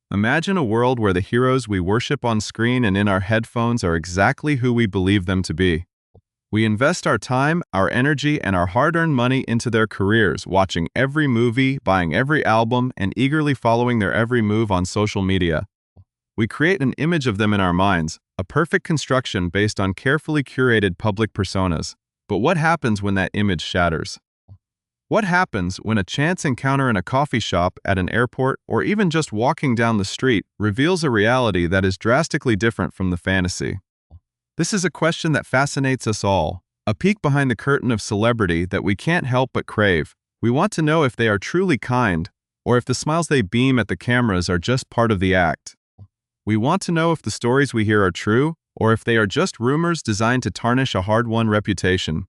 Imagine a world where the heroes we worship on screen and in our headphones are exactly who we believe them to be. We invest our time, our energy, and our hard-earned money into their careers, watching every movie, buying every album, and eagerly following their every move on social media. We create an image of them in our minds, a perfect construction based on carefully curated public personas. But what happens when that image shatters? What happens when a chance encounter in a coffee shop, at an airport, or even just walking down the street reveals a reality that is drastically different from the fantasy? This is a question that fascinates us all, a peek behind the curtain of celebrity that we can't help but crave. We want to know if they are truly kind, or if the smiles they beam at the cameras are just part of the act. We want to know if the stories we hear are true, or if they are just rumors designed to tarnish a hard-won reputation.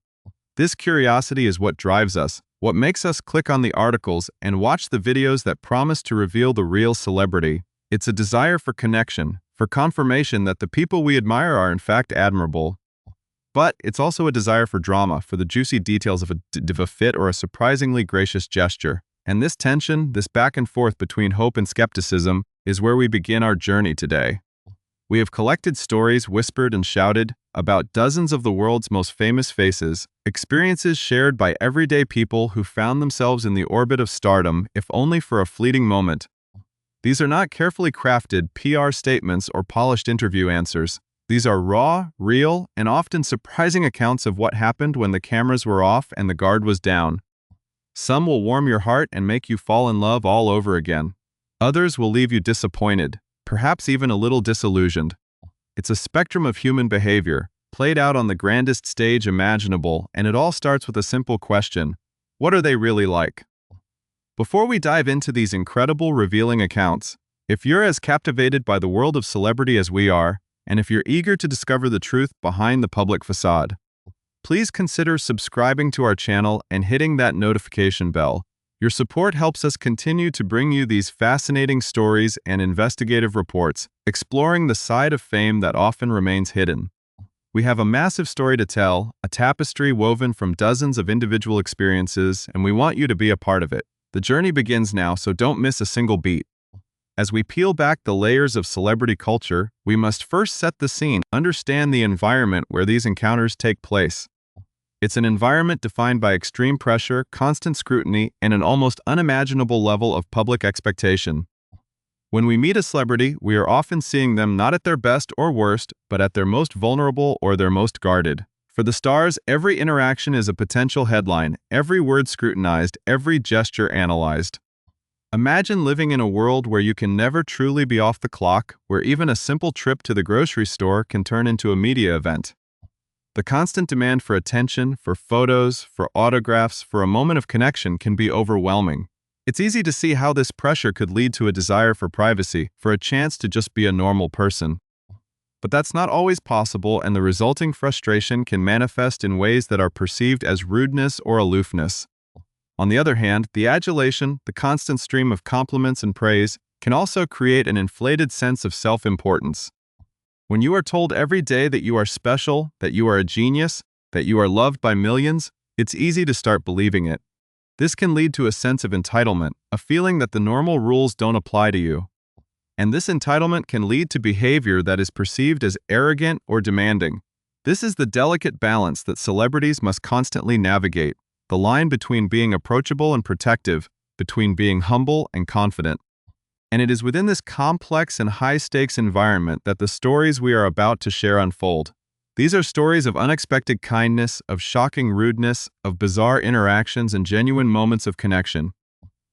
This curiosity is what drives us, what makes us click on the articles and watch the videos that promise to reveal the real celebrity. It's a desire for connection, for confirmation that the people we admire are in fact admirable. But it's also a desire for drama, for the juicy details of a fit or a surprisingly gracious gesture. And this tension, this back and forth between hope and skepticism, is where we begin our journey today. We have collected stories whispered and shouted about dozens of the world's most famous faces, experiences shared by everyday people who found themselves in the orbit of stardom, if only for a fleeting moment. These are not carefully crafted PR statements or polished interview answers. These are raw, real, and often surprising accounts of what happened when the cameras were off and the guard was down. Some will warm your heart and make you fall in love all over again. Others will leave you disappointed, perhaps even a little disillusioned. It's a spectrum of human behavior, played out on the grandest stage imaginable, and it all starts with a simple question: what are they really like? Before we dive into these incredible, revealing accounts, if you're as captivated by the world of celebrity as we are, and if you're eager to discover the truth behind the public facade, please consider subscribing to our channel and hitting that notification bell. Your support helps us continue to bring you these fascinating stories and investigative reports, exploring the side of fame that often remains hidden. We have a massive story to tell, a tapestry woven from dozens of individual experiences, and we want you to be a part of it. The journey begins now, so don't miss a single beat. As we peel back the layers of celebrity culture, we must first set the scene, understand the environment where these encounters take place. It's an environment defined by extreme pressure, constant scrutiny, and an almost unimaginable level of public expectation. When we meet a celebrity, we are often seeing them not at their best or worst, but at their most vulnerable or their most guarded. For the stars, every interaction is a potential headline, every word scrutinized, every gesture analyzed. Imagine living in a world where you can never truly be off the clock, where even a simple trip to the grocery store can turn into a media event. The constant demand for attention, for photos, for autographs, for a moment of connection can be overwhelming. It's easy to see how this pressure could lead to a desire for privacy, for a chance to just be a normal person. But that's not always possible, and the resulting frustration can manifest in ways that are perceived as rudeness or aloofness. On the other hand, the adulation, the constant stream of compliments and praise, can also create an inflated sense of self-importance. When you are told every day that you are special, that you are a genius, that you are loved by millions, it's easy to start believing it. This can lead to a sense of entitlement, a feeling that the normal rules don't apply to you. And this entitlement can lead to behavior that is perceived as arrogant or demanding. This is the delicate balance that celebrities must constantly navigate, the line between being approachable and protective, between being humble and confident. And it is within this complex and high-stakes environment that the stories we are about to share unfold. These are stories of unexpected kindness, of shocking rudeness, of bizarre interactions and genuine moments of connection.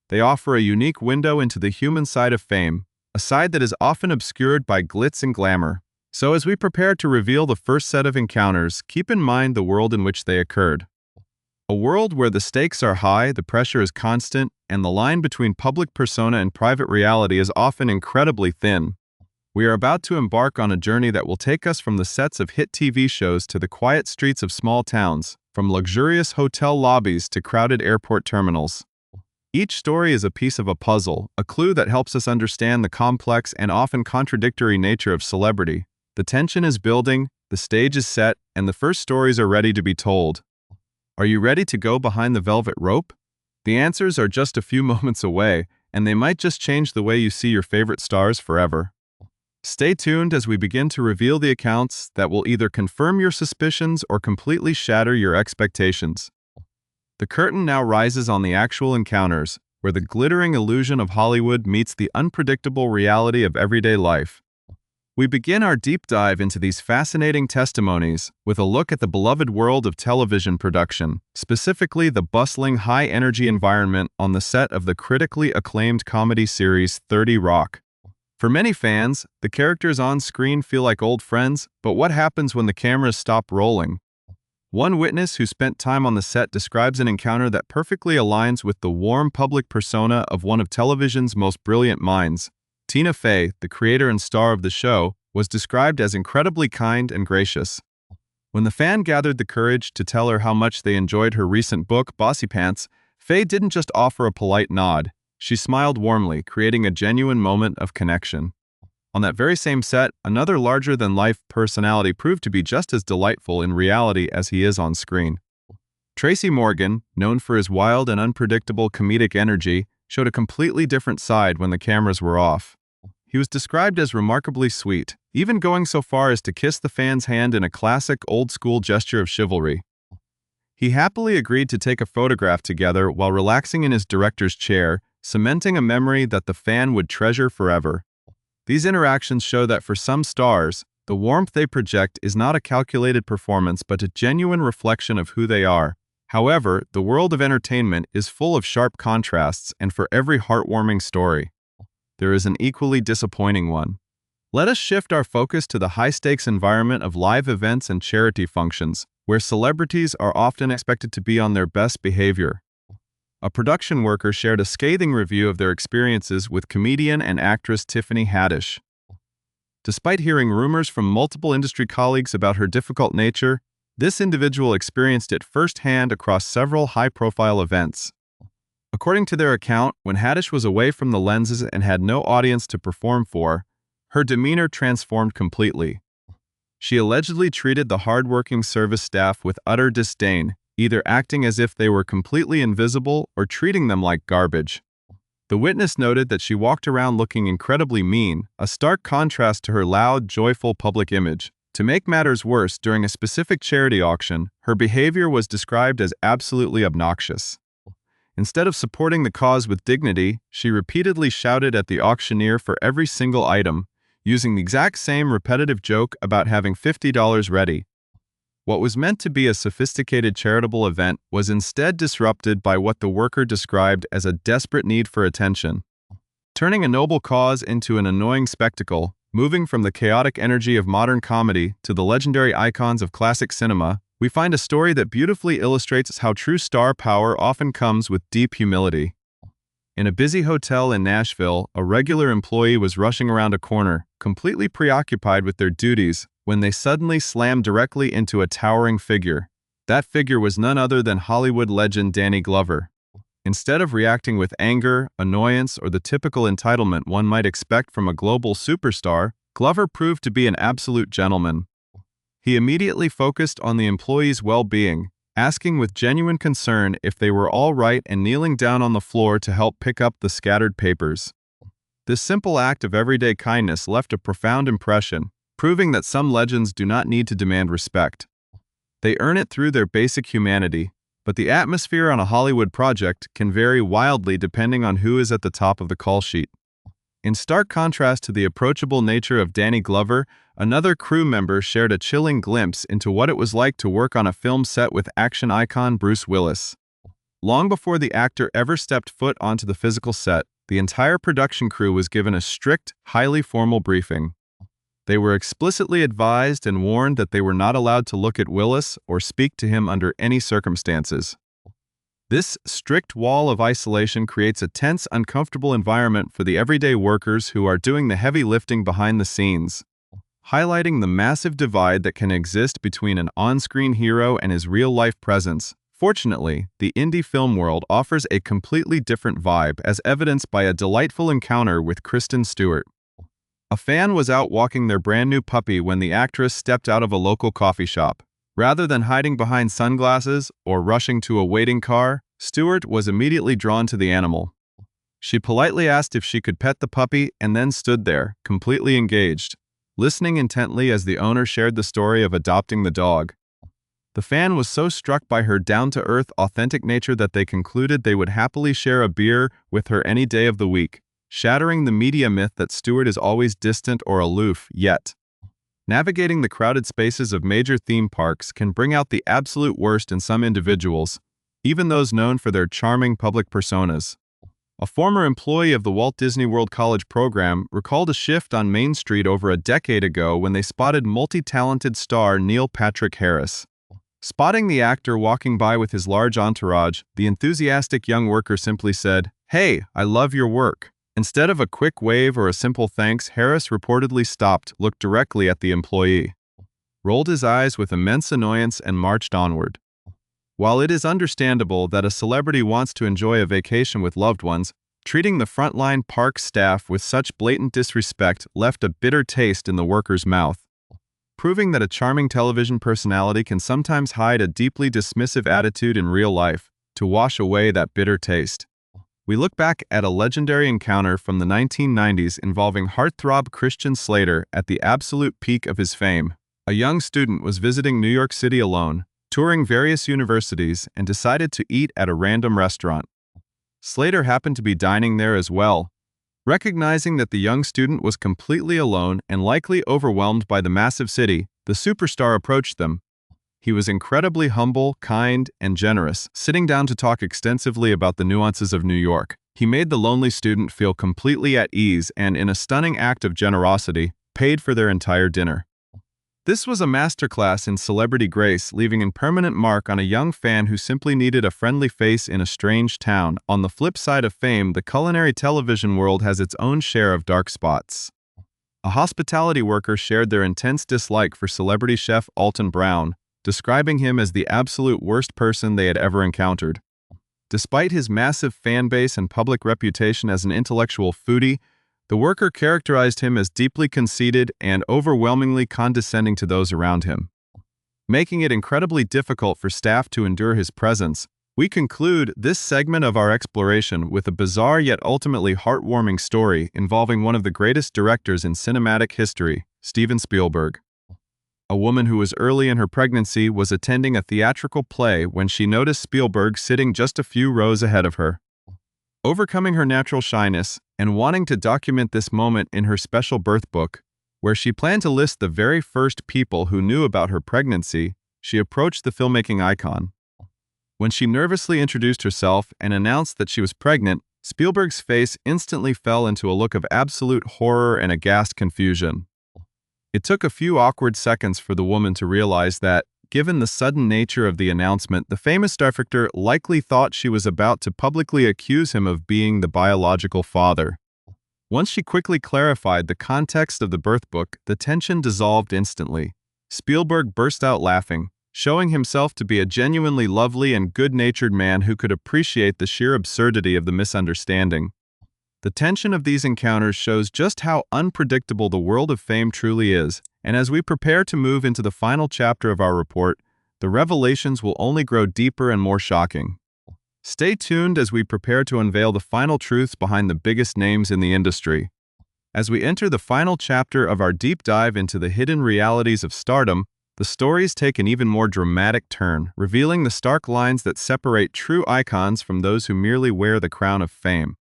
They offer a unique window into the human side of fame, a side that is often obscured by glitz and glamour. So as we prepare to reveal the first set of encounters, keep in mind the world in which they occurred. A world where the stakes are high, the pressure is constant, and the line between public persona and private reality is often incredibly thin. We are about to embark on a journey that will take us from the sets of hit TV shows to the quiet streets of small towns, from luxurious hotel lobbies to crowded airport terminals. Each story is a piece of a puzzle, a clue that helps us understand the complex and often contradictory nature of celebrity. The tension is building, the stage is set, and the first stories are ready to be told. Are you ready to go behind the velvet rope? The answers are just a few moments away, and they might just change the way you see your favorite stars forever. Stay tuned as we begin to reveal the accounts that will either confirm your suspicions or completely shatter your expectations. The curtain now rises on the actual encounters, where the glittering illusion of Hollywood meets the unpredictable reality of everyday life. We begin our deep dive into these fascinating testimonies with a look at the beloved world of television production, specifically the bustling, high-energy environment on the set of the critically acclaimed comedy series 30 Rock. For many fans, the characters on screen feel like old friends, but what happens when the cameras stop rolling? One witness who spent time on the set describes an encounter that perfectly aligns with the warm public persona of one of television's most brilliant minds. Tina Fey, the creator and star of the show, was described as incredibly kind and gracious. When the fan gathered the courage to tell her how much they enjoyed her recent book, Bossy Pants, Fey didn't just offer a polite nod. She smiled warmly, creating a genuine moment of connection. On that very same set, another larger-than-life personality proved to be just as delightful in reality as he is on screen. Tracy Morgan, known for his wild and unpredictable comedic energy, showed a completely different side when the cameras were off. He was described as remarkably sweet, even going so far as to kiss the fan's hand in a classic old-school gesture of chivalry. He happily agreed to take a photograph together while relaxing in his director's chair, cementing a memory that the fan would treasure forever. These interactions show that for some stars, the warmth they project is not a calculated performance but a genuine reflection of who they are. However, the world of entertainment is full of sharp contrasts, and for every heartwarming story, there is an equally disappointing one. Let us shift our focus to the high-stakes environment of live events and charity functions, where celebrities are often expected to be on their best behavior. A production worker shared a scathing review of their experiences with comedian and actress Tiffany Haddish. Despite hearing rumors from multiple industry colleagues about her difficult nature, this individual experienced it firsthand across several high-profile events. According to their account, when Haddish was away from the lenses and had no audience to perform for, her demeanor transformed completely. She allegedly treated the hard-working service staff with utter disdain, either acting as if they were completely invisible or treating them like garbage. The witness noted that she walked around looking incredibly mean, a stark contrast to her loud, joyful public image. To make matters worse, during a specific charity auction, her behavior was described as absolutely obnoxious. Instead of supporting the cause with dignity, she repeatedly shouted at the auctioneer for every single item, using the exact same repetitive joke about having $50 ready. What was meant to be a sophisticated charitable event was instead disrupted by what the worker described as a desperate need for attention. Turning a noble cause into an annoying spectacle, moving from the chaotic energy of modern comedy to the legendary icons of classic cinema, we find a story that beautifully illustrates how true star power often comes with deep humility. In a busy hotel in Nashville, a regular employee was rushing around a corner, completely preoccupied with their duties, when they suddenly slammed directly into a towering figure. That figure was none other than Hollywood legend Danny Glover. Instead of reacting with anger, annoyance, or the typical entitlement one might expect from a global superstar, Glover proved to be an absolute gentleman. He immediately focused on the employees' well-being, asking with genuine concern if they were all right and kneeling down on the floor to help pick up the scattered papers. This simple act of everyday kindness left a profound impression, proving that some legends do not need to demand respect. They earn it through their basic humanity, but the atmosphere on a Hollywood project can vary wildly depending on who is at the top of the call sheet. In stark contrast to the approachable nature of Danny Glover, another crew member shared a chilling glimpse into what it was like to work on a film set with action icon Bruce Willis. Long before the actor ever stepped foot onto the physical set, the entire production crew was given a strict, highly formal briefing. They were explicitly advised and warned that they were not allowed to look at Willis or speak to him under any circumstances. This strict wall of isolation creates a tense, uncomfortable environment for the everyday workers who are doing the heavy lifting behind the scenes, highlighting the massive divide that can exist between an on-screen hero and his real-life presence. Fortunately, the indie film world offers a completely different vibe, as evidenced by a delightful encounter with Kristen Stewart. A fan was out walking their brand-new puppy when the actress stepped out of a local coffee shop. Rather than hiding behind sunglasses or rushing to a waiting car, Stewart was immediately drawn to the animal. She politely asked if she could pet the puppy and then stood there, completely engaged, listening intently as the owner shared the story of adopting the dog. The fan was so struck by her down-to-earth, authentic nature that they concluded they would happily share a beer with her any day of the week, shattering the media myth that Stewart is always distant or aloof. Yet, navigating the crowded spaces of major theme parks can bring out the absolute worst in some individuals, even those known for their charming public personas. A former employee of the Walt Disney World College program recalled a shift on Main Street over a decade ago when they spotted multi-talented star Neil Patrick Harris. Spotting the actor walking by with his large entourage, the enthusiastic young worker simply said, "Hey, I love your work." Instead of a quick wave or a simple thanks, Harris reportedly stopped, looked directly at the employee, rolled his eyes with immense annoyance, and marched onward. While it is understandable that a celebrity wants to enjoy a vacation with loved ones, treating the frontline park staff with such blatant disrespect left a bitter taste in the worker's mouth, proving that a charming television personality can sometimes hide a deeply dismissive attitude in real life to wash away that bitter taste. We look back at a legendary encounter from the 1990s involving heartthrob Christian Slater at the absolute peak of his fame. A young student was visiting New York City alone, touring various universities, and decided to eat at a random restaurant. Slater happened to be dining there as well. Recognizing that the young student was completely alone and likely overwhelmed by the massive city, the superstar approached them. He was incredibly humble, kind, and generous, sitting down to talk extensively about the nuances of New York. He made the lonely student feel completely at ease and, in a stunning act of generosity, paid for their entire dinner. This was a masterclass in celebrity grace, leaving a permanent mark on a young fan who simply needed a friendly face in a strange town. On the flip side of fame, the culinary television world has its own share of dark spots. A hospitality worker shared their intense dislike for celebrity chef Alton Brown, describing him as the absolute worst person they had ever encountered. Despite his massive fan base and public reputation as an intellectual foodie, the worker characterized him as deeply conceited and overwhelmingly condescending to those around him, making it incredibly difficult for staff to endure his presence. We conclude this segment of our exploration with a bizarre yet ultimately heartwarming story involving one of the greatest directors in cinematic history, Steven Spielberg. A woman who was early in her pregnancy was attending a theatrical play when she noticed Spielberg sitting just a few rows ahead of her. Overcoming her natural shyness and wanting to document this moment in her special birth book, where she planned to list the very first people who knew about her pregnancy, she approached the filmmaking icon. When she nervously introduced herself and announced that she was pregnant, Spielberg's face instantly fell into a look of absolute horror and aghast confusion. It took a few awkward seconds for the woman to realize that, given the sudden nature of the announcement, the famous director likely thought she was about to publicly accuse him of being the biological father. Once she quickly clarified the context of the birth book, the tension dissolved instantly. Spielberg burst out laughing, showing himself to be a genuinely lovely and good-natured man who could appreciate the sheer absurdity of the misunderstanding. The tension of these encounters shows just how unpredictable the world of fame truly is, and as we prepare to move into the final chapter of our report, the revelations will only grow deeper and more shocking. Stay tuned as we prepare to unveil the final truths behind the biggest names in the industry. As we enter the final chapter of our deep dive into the hidden realities of stardom, the stories take an even more dramatic turn, revealing the stark lines that separate true icons from those who merely wear the crown of fame.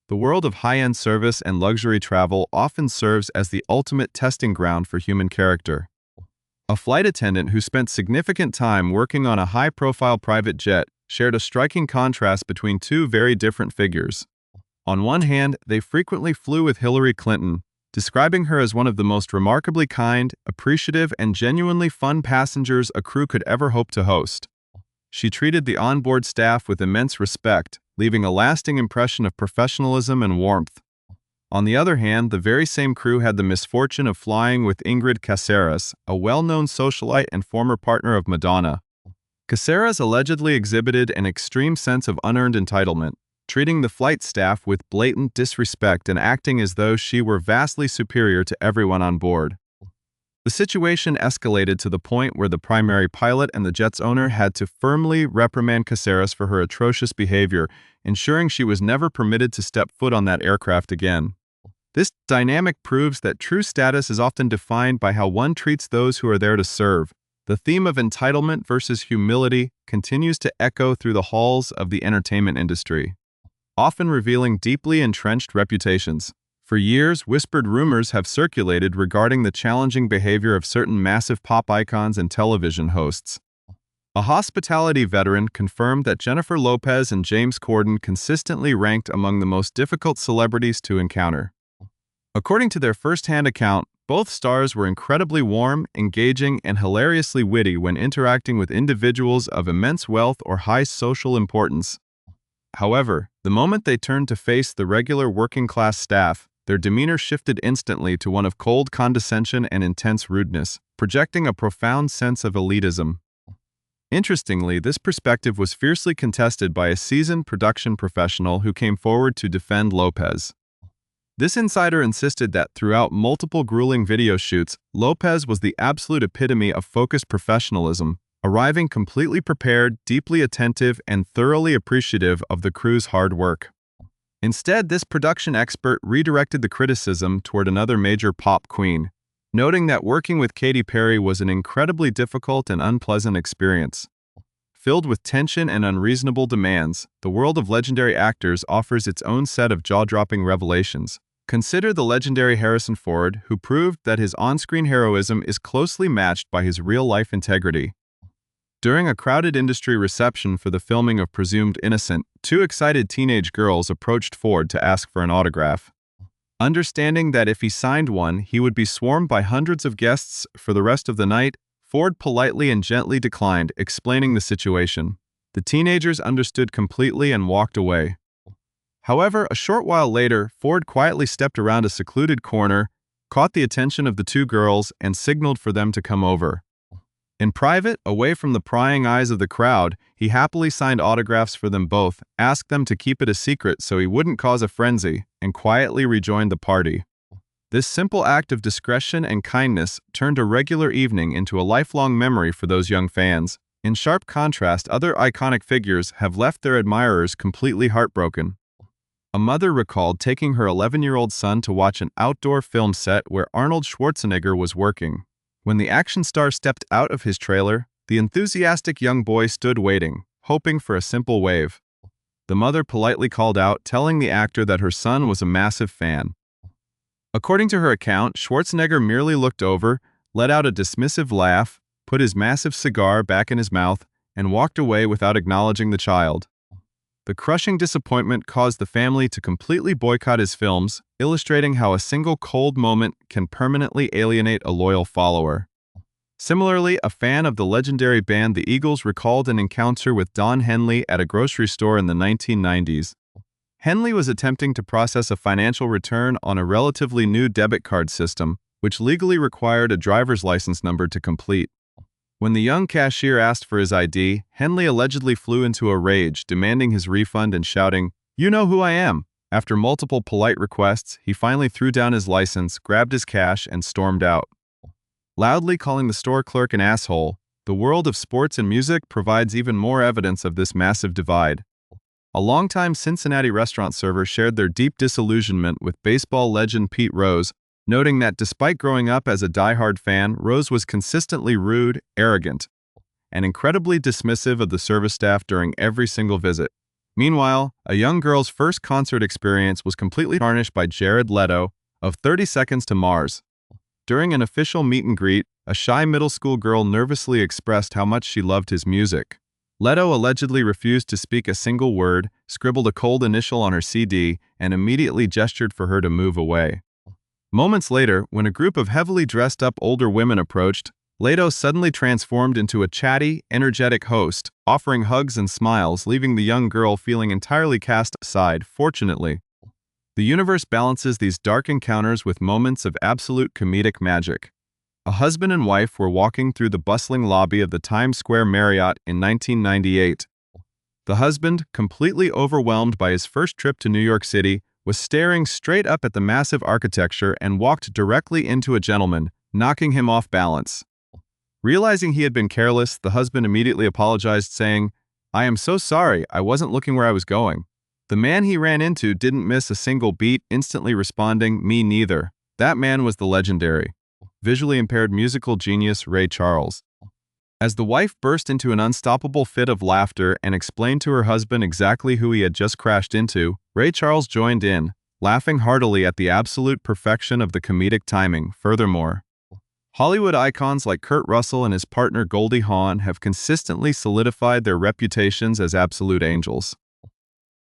The world of high-end service and luxury travel often serves as the ultimate testing ground for human character. A flight attendant who spent significant time working on a high-profile private jet shared a striking contrast between two very different figures. On one hand, they frequently flew with Hillary Clinton, describing her as one of the most remarkably kind, appreciative, and genuinely fun passengers a crew could ever hope to host. She treated the onboard staff with immense respect, leaving a lasting impression of professionalism and warmth. On the other hand, the very same crew had the misfortune of flying with Ingrid Caceres, a well-known socialite and former partner of Madonna. Caceres allegedly exhibited an extreme sense of unearned entitlement, treating the flight staff with blatant disrespect and acting as though she were vastly superior to everyone on board. The situation escalated to the point where the primary pilot and the jet's owner had to firmly reprimand Caceres for her atrocious behavior, ensuring she was never permitted to step foot on that aircraft again. This dynamic proves that true status is often defined by how one treats those who are there to serve. The theme of entitlement versus humility continues to echo through the halls of the entertainment industry, often revealing deeply entrenched reputations. For years, whispered rumors have circulated regarding the challenging behavior of certain massive pop icons and television hosts. A hospitality veteran confirmed that Jennifer Lopez and James Corden consistently ranked among the most difficult celebrities to encounter. According to their first-hand account, both stars were incredibly warm, engaging, and hilariously witty when interacting with individuals of immense wealth or high social importance. However, the moment they turned to face the regular working-class staff, their demeanor shifted instantly to one of cold condescension and intense rudeness, projecting a profound sense of elitism. Interestingly, this perspective was fiercely contested by a seasoned production professional who came forward to defend Lopez. This insider insisted that throughout multiple grueling video shoots, Lopez was the absolute epitome of focused professionalism, arriving completely prepared, deeply attentive, and thoroughly appreciative of the crew's hard work. Instead, this production expert redirected the criticism toward another major pop queen, noting that working with Katy Perry was an incredibly difficult and unpleasant experience. Filled with tension and unreasonable demands, the world of legendary actors offers its own set of jaw-dropping revelations. Consider the legendary Harrison Ford, who proved that his on-screen heroism is closely matched by his real-life integrity. During a crowded industry reception for the filming of Presumed Innocent, two excited teenage girls approached Ford to ask for an autograph. Understanding that if he signed one, he would be swarmed by hundreds of guests for the rest of the night, Ford politely and gently declined, explaining the situation. The teenagers understood completely and walked away. However, a short while later, Ford quietly stepped around a secluded corner, caught the attention of the two girls, and signaled for them to come over. In private, away from the prying eyes of the crowd, he happily signed autographs for them both, asked them to keep it a secret so he wouldn't cause a frenzy, and quietly rejoined the party. This simple act of discretion and kindness turned a regular evening into a lifelong memory for those young fans. In sharp contrast, other iconic figures have left their admirers completely heartbroken. A mother recalled taking her 11-year-old son to watch an outdoor film set where Arnold Schwarzenegger was working. When the action star stepped out of his trailer, the enthusiastic young boy stood waiting, hoping for a simple wave. The mother politely called out, telling the actor that her son was a massive fan. According to her account, Schwarzenegger merely looked over, let out a dismissive laugh, put his massive cigar back in his mouth, and walked away without acknowledging the child. The crushing disappointment caused the family to completely boycott his films, illustrating how a single cold moment can permanently alienate a loyal follower. Similarly, a fan of the legendary band The Eagles recalled an encounter with Don Henley at a grocery store in the 1990s. Henley was attempting to process a financial return on a relatively new debit card system, which legally required a driver's license number to complete. When the young cashier asked for his ID, Henley allegedly flew into a rage, demanding his refund and shouting, "You know who I am!" After multiple polite requests, he finally threw down his license, grabbed his cash, and stormed out. Loudly calling the store clerk an asshole, the world of sports and music provides even more evidence of this massive divide. A longtime Cincinnati restaurant server shared their deep disillusionment with baseball legend Pete Rose, noting that despite growing up as a diehard fan, Rose was consistently rude, arrogant, and incredibly dismissive of the service staff during every single visit. Meanwhile, a young girl's first concert experience was completely tarnished by Jared Leto of 30 Seconds to Mars. During an official meet and greet, a shy middle school girl nervously expressed how much she loved his music. Leto allegedly refused to speak a single word, scribbled a cold initial on her CD, and immediately gestured for her to move away. Moments later, when a group of heavily dressed-up older women approached, Leto suddenly transformed into a chatty, energetic host, offering hugs and smiles, leaving the young girl feeling entirely cast aside. Fortunately, the universe balances these dark encounters with moments of absolute comedic magic. A husband and wife were walking through the bustling lobby of the Times Square Marriott in 1998. The husband, completely overwhelmed by his first trip to New York City, was staring straight up at the massive architecture and walked directly into a gentleman, knocking him off balance. Realizing he had been careless, the husband immediately apologized, saying, "I am so sorry, I wasn't looking where I was going." The man he ran into didn't miss a single beat, instantly responding, "Me neither." That man was the legendary, visually impaired musical genius Ray Charles. As the wife burst into an unstoppable fit of laughter and explained to her husband exactly who he had just crashed into, Ray Charles joined in, laughing heartily at the absolute perfection of the comedic timing. Furthermore, Hollywood icons like Kurt Russell and his partner Goldie Hawn have consistently solidified their reputations as absolute angels.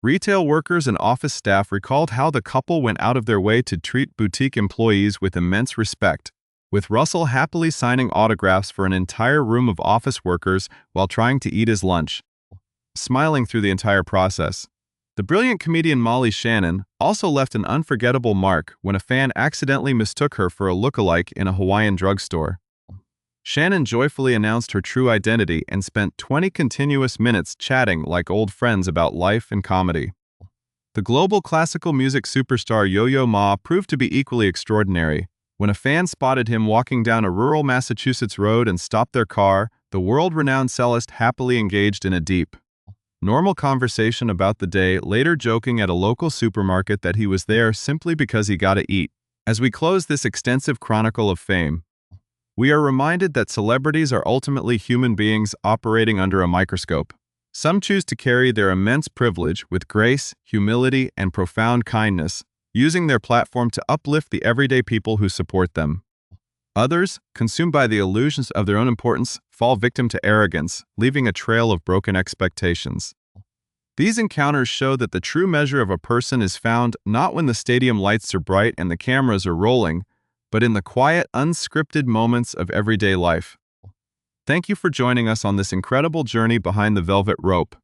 Retail workers and office staff recalled how the couple went out of their way to treat boutique employees with immense respect, with Russell happily signing autographs for an entire room of office workers while trying to eat his lunch, smiling through the entire process. The brilliant comedian Molly Shannon also left an unforgettable mark when a fan accidentally mistook her for a lookalike in a Hawaiian drugstore. Shannon joyfully announced her true identity and spent 20 continuous minutes chatting like old friends about life and comedy. The global classical music superstar Yo-Yo Ma proved to be equally extraordinary. When a fan spotted him walking down a rural Massachusetts road and stopped their car, the world-renowned cellist happily engaged in a deep, normal conversation about the day, later joking at a local supermarket that he was there simply because he got to eat. As we close this extensive chronicle of fame, we are reminded that celebrities are ultimately human beings operating under a microscope. Some choose to carry their immense privilege with grace, humility, and profound kindness, using their platform to uplift the everyday people who support them. Others, consumed by the illusions of their own importance, fall victim to arrogance, leaving a trail of broken expectations. These encounters show that the true measure of a person is found not when the stadium lights are bright and the cameras are rolling, but in the quiet, unscripted moments of everyday life. Thank you for joining us on this incredible journey behind the velvet rope.